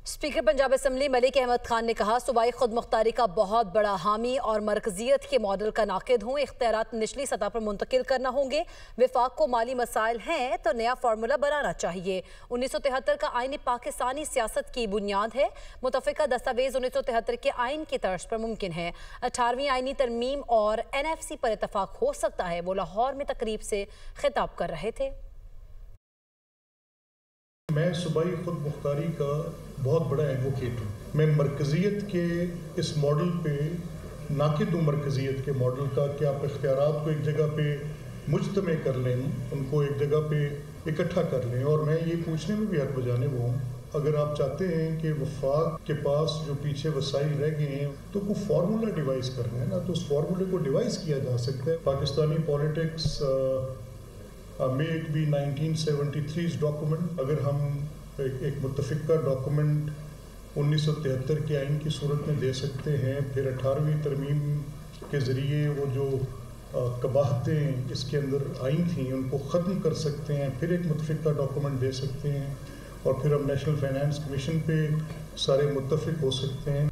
Speaker Punjab assembly Malik Ahmad Khan ने कहा, सूबाई खुद मुख्तारी का बहुत बड़ा हामी और मरकजियत के मॉडल का नाकिद हूँ। इख्तियारात निचली सतह पर मुंतकिल करना होंगे। विफाक को माली मसाइल हैं तो नया फार्मूला बनाना चाहिए। 1973 का आइन पाकिस्तानी सियासत की बुनियाद है। मुतफ़िका दस्तावेज 1973 के आइन की तर्ज पर मुमकिन है। 18वीं आइनी तरमीम और NFC पर इतफाक हो सकता है। वो लाहौर में तकरीब से खिताब कर रहे थे। मैं सूबाई खुद मुख्तारी का बहुत बड़ा एडवोकेट हूँ। मैं मरकज़ियत के इस मॉडल पे नाकिद हूँ, मरकज़ियत के मॉडल का कि आप इख्तियारात को एक जगह पे मुज्तमे कर लें, उनको एक जगह पे इकट्ठा कर लें। और मैं ये पूछने में भी हक बजाने वो हूँ, अगर आप चाहते हैं कि वफाक के पास जो पीछे वसाइल रह गए हैं तो वो फार्मूला डिवाइस करना है ना, तो उस फार्मूले को डिवाइस किया जा सकता है। पाकिस्तानी पॉलिटिक्स में एक भी 1973 डॉक्यूमेंट, अगर हम एक मुत्तफ़िका डॉक्यूमेंट 1973 के आइन की सूरत में दे सकते हैं, फिर 18वीं तरमीम के ज़रिए वो जो कबाहतें इसके अंदर आइन थी उनको ख़त्म कर सकते हैं, फिर एक मुत्तफ़िका डॉक्यूमेंट दे सकते हैं और फिर हम नेशनल फाइनेंस कमीशन पे सारे मुत्तफ़िक हो सकते हैं।